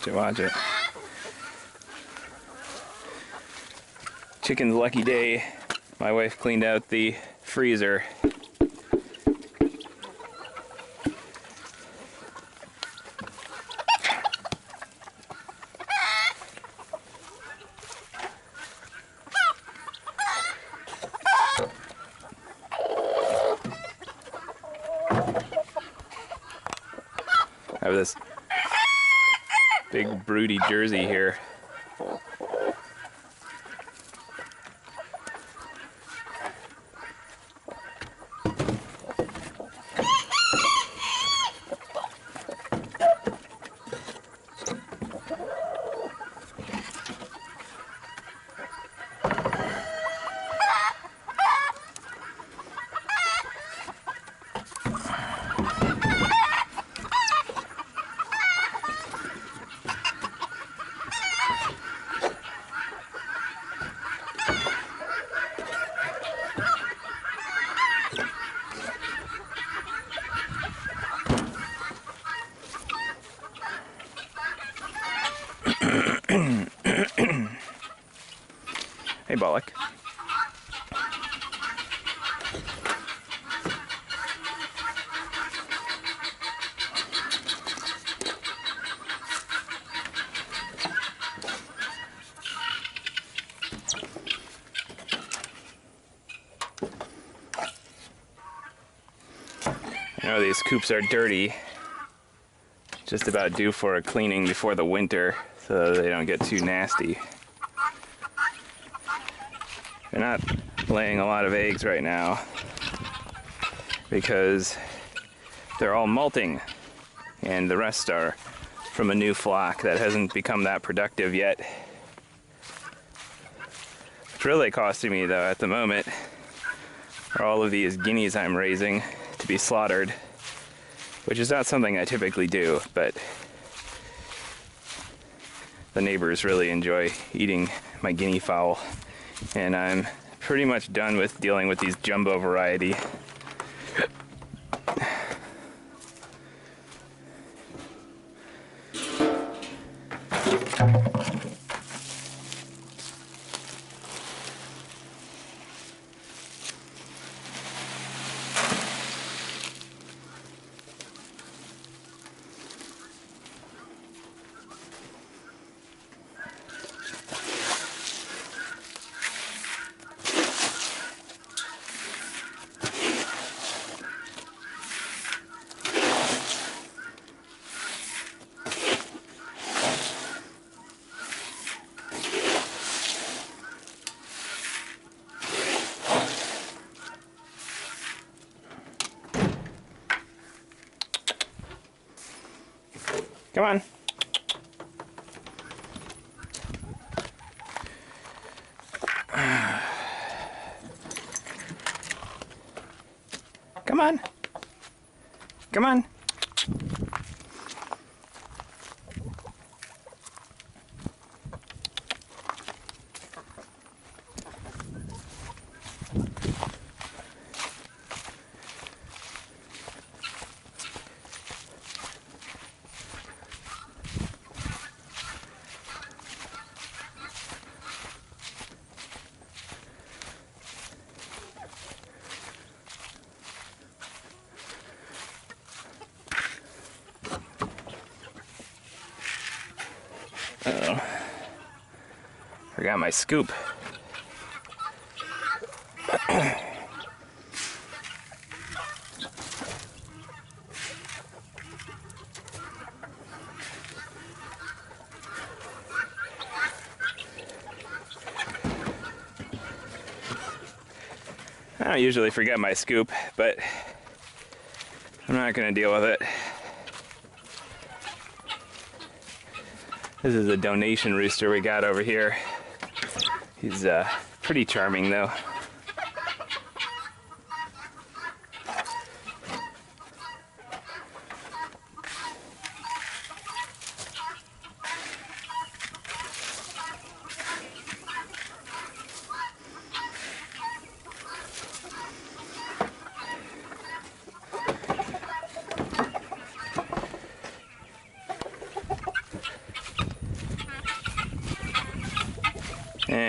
it, watch it. Chicken's lucky day. My wife cleaned out the freezer. I have this big broody Jersey here. Hey, Bollock. I know these coops are dirty, just about due for a cleaning before the winter so they don't get too nasty. They're not laying a lot of eggs right now because they're all molting and the rest are from a new flock that hasn't become that productive yet. What's really costing me though at the moment are all of these guineas I'm raising to be slaughtered, which is not something I typically do, but the neighbors really enjoy eating my guinea fowl. And I'm pretty much done with dealing with these jumbo variety. Come on. Come on. Come on. Uh-oh. Forgot my scoop. I don't usually forget my scoop, but I'm not going to deal with it. This is a donation rooster we got over here. He's pretty charming though.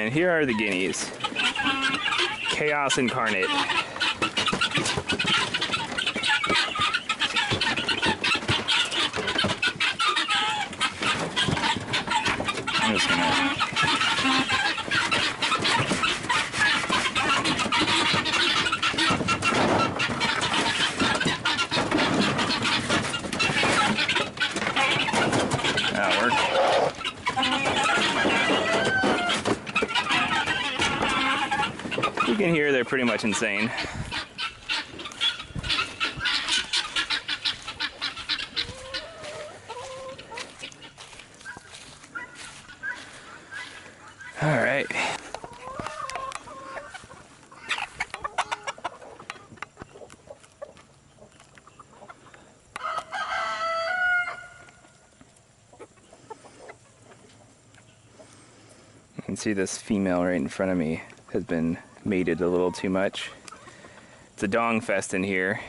And here are the guineas. Chaos incarnate. I'm just gonna... That'll work. You can hear they're pretty much insane. All right. You can see this female right in front of me has been mated a little too much. It's a dong fest in here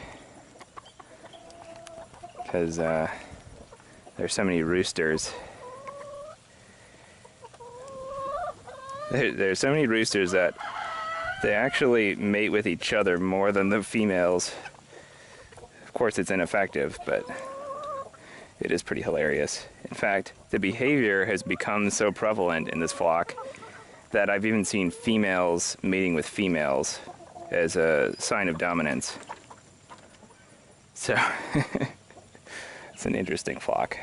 because there's so many roosters. There's so many roosters that they actually mate with each other more than the females. Of course, it's ineffective, but it is pretty hilarious. In fact, the behavior has become so prevalent in this flock that I've even seen females mating with females as a sign of dominance. So, it's an interesting flock.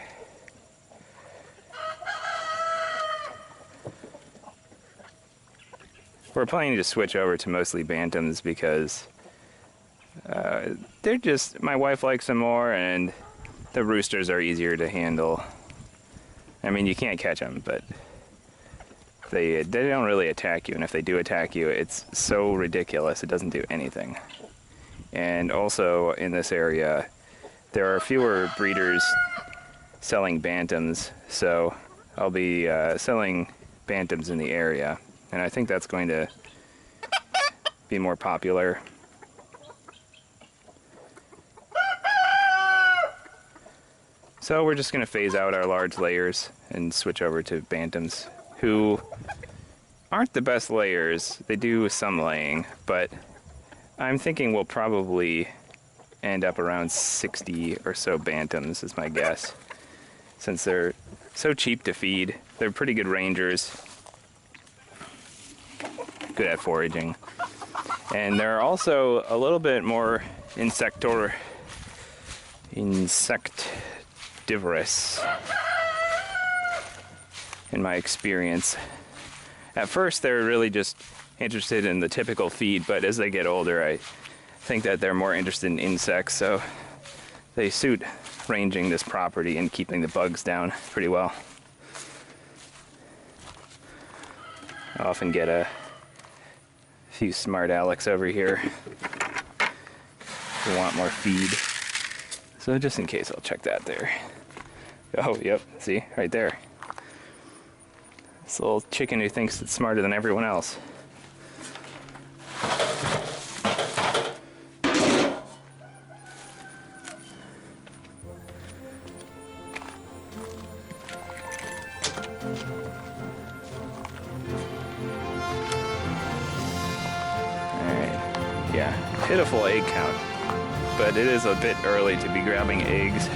We're planning to switch over to mostly bantams because they're just, my wife likes them more and the roosters are easier to handle. I mean, you can't catch them, but they don't really attack you, and if they do attack you, it's so ridiculous it doesn't do anything. And also in this area, there are fewer breeders selling bantams, so I'll be selling bantams in the area. And I think that's going to be more popular. So we're just going to phase out our large layers and switch over to bantams, who aren't the best layers. They do some laying, but I'm thinking we'll probably end up around 60 or so bantams is my guess. Since they're so cheap to feed, they're pretty good rangers. Good at foraging, and they're also a little bit more insectivorous. In my experience, at first they're really just interested in the typical feed, but as they get older, I think that they're more interested in insects, so they suit ranging this property and keeping the bugs down pretty well. I often get a few smart Alecs over here who want more feed. So just in case, I'll check that there. Oh, yep, see, right there. This little chicken who thinks it's smarter than everyone else. Yeah, pitiful egg count, but it is a bit early to be grabbing eggs.